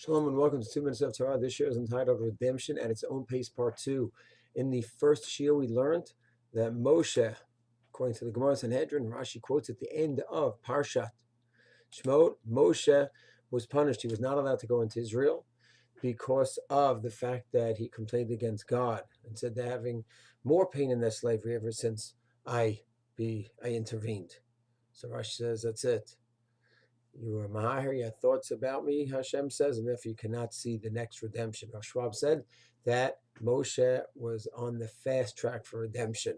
Shalom and welcome to 2 Minutes of Torah. This year is entitled Redemption at Its Own Pace, Part 2. In the first shiur, we learned that Moshe, according to the Gemara Sanhedrin, Rashi quotes at the end of Parshat Shemot, Moshe was punished. He was not allowed to go into Israel because of the fact that he complained against God and said they're having more pain in their slavery ever since I intervened. So Rashi says, that's it. You are Mahir, you had thoughts about me, Hashem says, and therefore you cannot see the next redemption. Rav Schwab said that Moshe was on the fast track for redemption.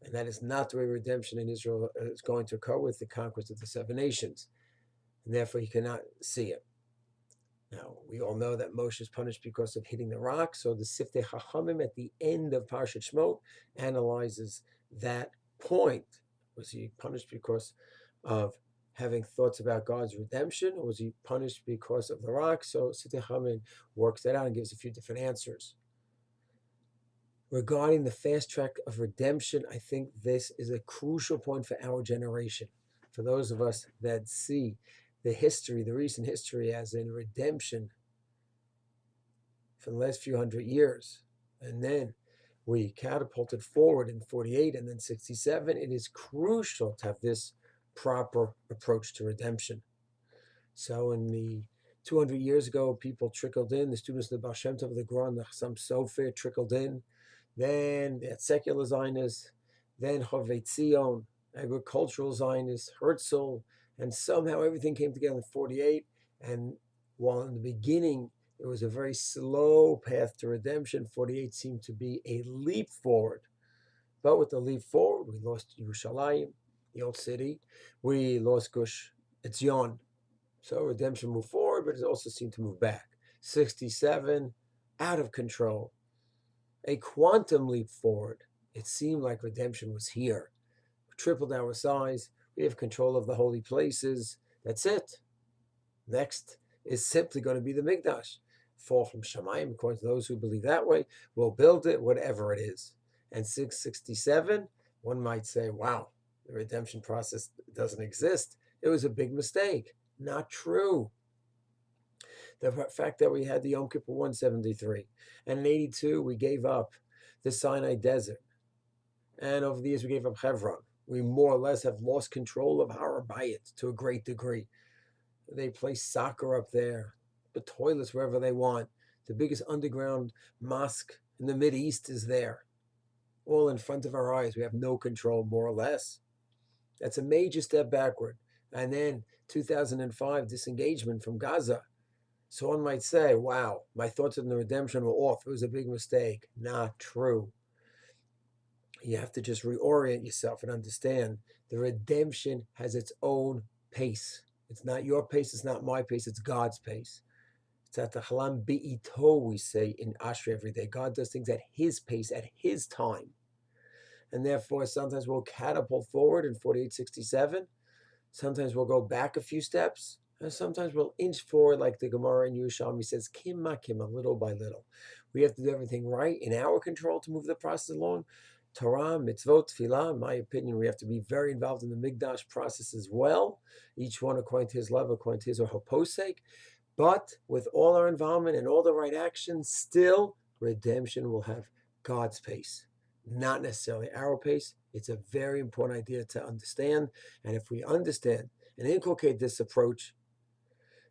And that is not the way redemption in Israel is going to occur with the conquest of the 7 nations. And therefore he cannot see it. Now, we all know that Moshe is punished because of hitting the rock. So the Siftei Chachamim at the end of Parshat Shemot analyzes that point. Was he punished because of having thoughts about God's redemption, or was he punished because of the rock? So Siftei Chachamim works that out and gives a few different answers. Regarding the fast track of redemption, I think this is a crucial point for our generation. For those of us that see the history, the recent history as in redemption for the last few hundred years, and then we catapulted forward in 48 and then 67, it is crucial to have this proper approach to redemption. So in the 200 years ago, people trickled in, the students of the Baal Shem Tov, the Gra, the Chassam Sofer trickled in, then the secular Zionists, then Chovei Tzion, agricultural Zionists, Herzl, and somehow everything came together in 48. And while in the beginning it was a very slow path to redemption, 48 seemed to be a leap forward. But with the leap forward, we lost Yerushalayim, the old city. We lost Gush Katif-is. So redemption moved forward, but it also seemed to move back. 67, out of control. A quantum leap forward. It seemed like redemption was here. We tripled our size. We have control of the holy places. That's it. Next is simply going to be the Mikdash. Fall from Shemayim, according to those who believe that way. We'll build it, whatever it is. And 667, one might say, wow, the redemption process doesn't exist. It was a big mistake. Not true. The fact that we had the Yom Kippur 173, and in 82 we gave up the Sinai desert, and over the years we gave up Hebron. We more or less have lost control of Har Habayit to a great degree. They play soccer up there, the toilets wherever they want. The biggest underground mosque in the Mideast is there, all in front of our eyes. We have no control, more or less. That's a major step backward. And then 2005, disengagement from Gaza. So one might say, wow, my thoughts on the redemption were off. It was a big mistake. Not true. You have to just reorient yourself and understand the redemption has its own pace. It's not your pace, it's not my pace, it's God's pace. It's at the Halam Be'ito, we say in Ashra every day. God does things at his pace, at his time. And therefore, sometimes we'll catapult forward in 4867. Sometimes we'll go back a few steps. And sometimes we'll inch forward, like the Gemara in Yerushalmi says, kimma, little by little. We have to do everything right in our control to move the process along. Torah, mitzvot, tefillah, in my opinion, we have to be very involved in the Mikdash process as well. Each one according to his level, according to his or her posek. But with all our involvement and all the right actions, still redemption will have God's pace, not necessarily our pace. It's a very important idea to understand. And if we understand and inculcate this approach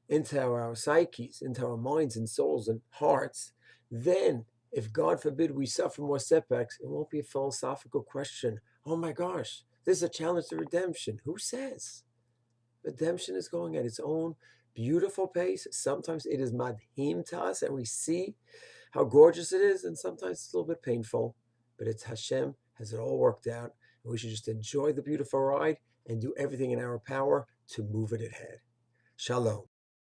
into our psyches, into our minds and souls and hearts, then if God forbid we suffer more setbacks, it won't be a philosophical question. Oh my gosh, this is a challenge to redemption. Who says? Redemption is going at its own beautiful pace. Sometimes it is madhim to us and we see how gorgeous it is, and sometimes it's a little bit painful, but it's Hashem has it all worked out, and we should just enjoy the beautiful ride and do everything in our power to move it ahead. Shalom.